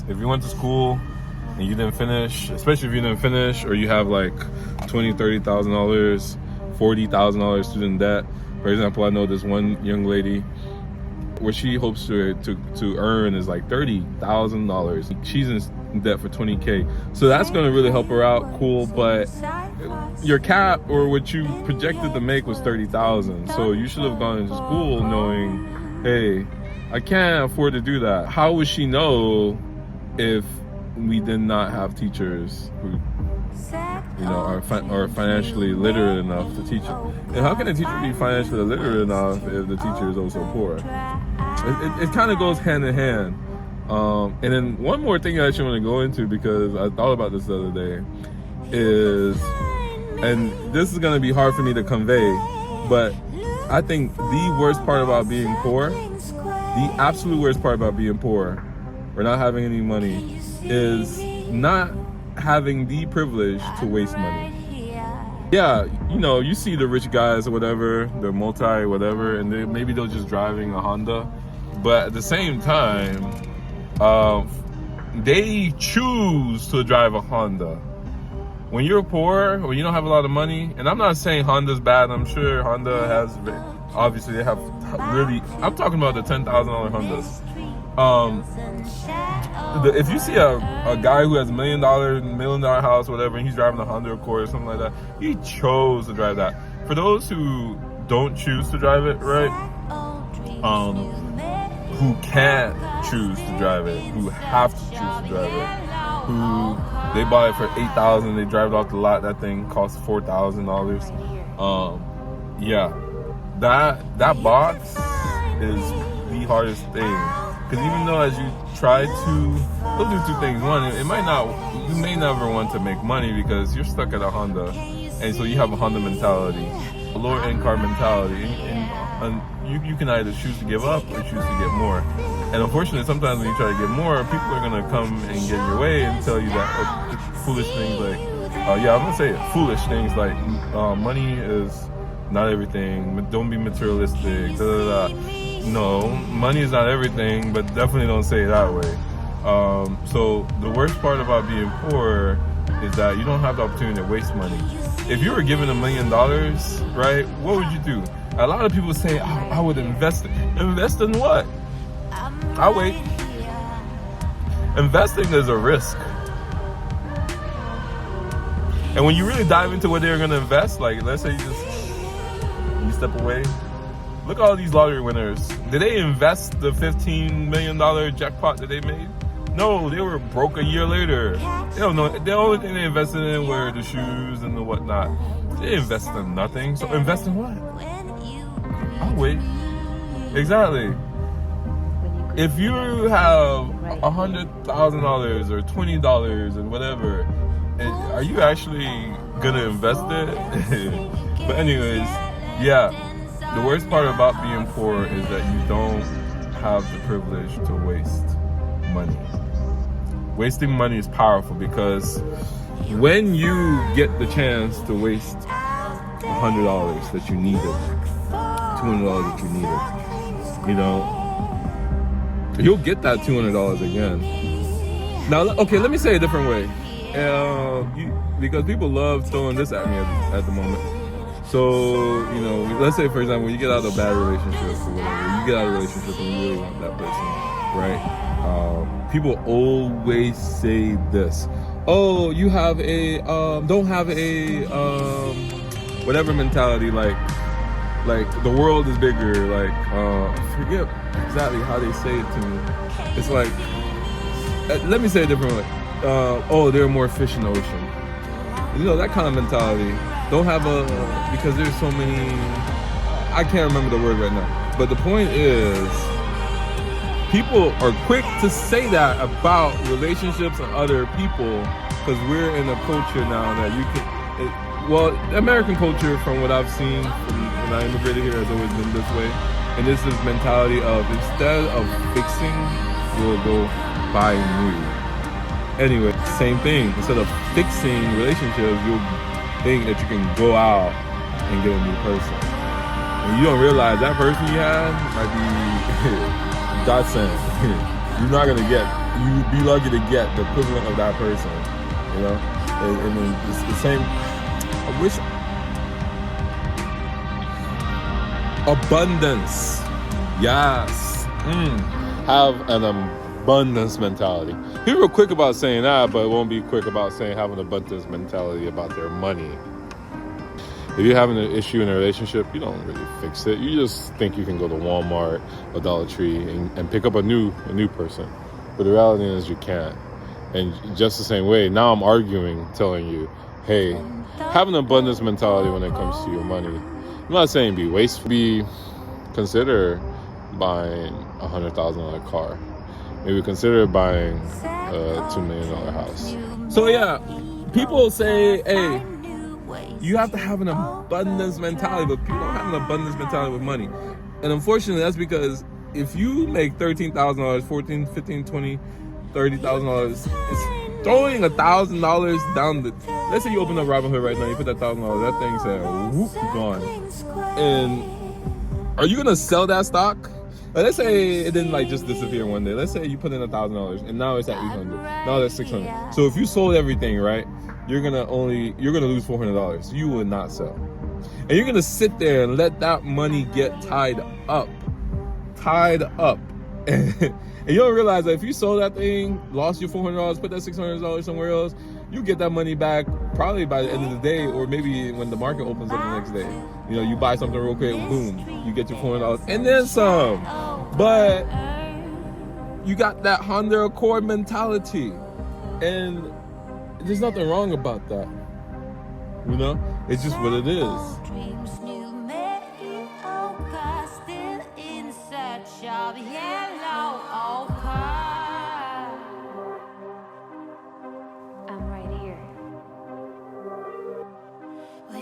if you went to school and you didn't finish, especially if you didn't finish, or you have like $20,000, $30,000, $40,000 student debt. For example, I know this one young lady, what she hopes to earn is like $30,000. She's in debt for $20K. So that's gonna really help her out, cool, but your cap or what you projected to make was $30,000. So you should have gone into school knowing, hey, I can't afford to do that. How would she know if we did not have teachers who, are financially literate enough to teach it? And how can a teacher be financially literate enough if the teacher is also poor? It kind of goes hand in hand. And then one more thing I actually want to go into, because I thought about this the other day, is, and this is going to be hard for me to convey, but I think the worst part about being poor, the absolute worst part about being poor or not having any money, is not having the privilege to waste money. Yeah, you see the rich guys or whatever, they're multi whatever, and maybe they're just driving a Honda, but at the same time, they choose to drive a Honda. When you're poor, when you don't have a lot of money, and I'm not saying Honda's bad, I'm sure Honda has, obviously they have really, I'm talking about the $10,000 Hondas. If you see a guy who has $1 million house, whatever, and he's driving a Honda Accord or something like that, he chose to drive that. For those who don't choose to drive it, right? Who can't choose to drive it, who have to choose to drive it, who they bought it for $8,000, they drive it off the lot, that thing costs $4,000. Yeah, that box is the hardest thing. Because even though as you try to, they'll do two things. One, you may never want to make money because you're stuck at a Honda. And so you have a Honda mentality, a lower end car mentality. And you can either choose to give up or choose to get more. And unfortunately, sometimes when you try to get more, people are going to come and get in your way and tell you that foolish things like, I'm going to say it, foolish things like money is not everything, don't be materialistic, da, da, da. No, money is not everything, but definitely don't say it that way. So the worst part about being poor is that you don't have the opportunity to waste money. If you were given $1 million, right, what would you do? A lot of people say, I would invest. Invest in what? I'll wait. Investing is a risk. And when you really dive into what they're going to invest, like let's say you step away, look at all these lottery winners. Did they invest the $15 million jackpot that they made? No, they were broke a year later. They don't know. The only thing they invested in were the shoes and the whatnot. They invested in nothing. So invest in what? I'll wait. Exactly. If you have $100,000 or $20 and whatever, are you actually gonna invest it? But anyways, yeah. The worst part about being poor is that you don't have the privilege to waste money. Wasting money is powerful because when you get the chance to waste $100 that you needed, $200 that you needed, you'll get that $200 again. Now, okay, let me say it a different way. Because people love throwing this at me at the moment. So, let's say, for example, you get out of a bad relationship or whatever, you get out of a relationship and you really want that person, right? People always say this. Oh, you have don't have a, whatever mentality, like the world is bigger, I forget exactly how they say it to me. It's like, let me say it a different way. There are more fish in the ocean. That kind of mentality. Don't have because there's so many, I can't remember the word right now. But the point is, people are quick to say that about relationships and other people because we're in a culture now that you can, American culture from what I've seen from when I immigrated here has always been this way. And this is mentality of instead of fixing, we'll go buy new. Anyway, same thing. Instead of fixing relationships, you'll think that you can go out and get a new person. And you don't realize that person you had might be godsend. You're not gonna get you'd be lucky to get the equivalent of that person. You know, and it's the same. I wish abundance. Yes. Have an abundance mentality. People are quick about saying that, but won't be quick about saying have an abundance mentality about their money. If you're having an issue in a relationship, you don't really fix it. You just think you can go to Walmart or Dollar Tree and pick up a new person. But the reality is you can't. And just the same way, now I'm arguing, telling you, hey, have an abundance mentality when it comes to your money. I'm not saying be wasteful. Consider buying a $100,000 car. Maybe consider buying a $2 million house. So yeah, people say, hey, you have to have an abundance mentality, but people don't have an abundance mentality with money. And unfortunately, that's because if you make $13,000, $14,000, $15,000, $20,000, $30,000, it's throwing $1,000 down the. Let's say you open up Robinhood right now, you put that $1,000, that thing said, whoop, gone. And are you gonna sell that stock? Let's say it didn't like just disappear one day. Let's say you put in $1,000 and now it's at $800. Now it's $600. So if you sold everything, right, you're gonna lose $400. You will not sell, and you're gonna sit there and let that money get tied up, and you don't realize that if you sold that thing, lost your $400, put that $600 somewhere else, you get that money back probably by the end of the day, or maybe when the market opens up the next day. You know, you buy something real quick, boom, you get your $400 and then some. But you got that Honda Accord mentality, and there's nothing wrong about that. You know, it's just what it is.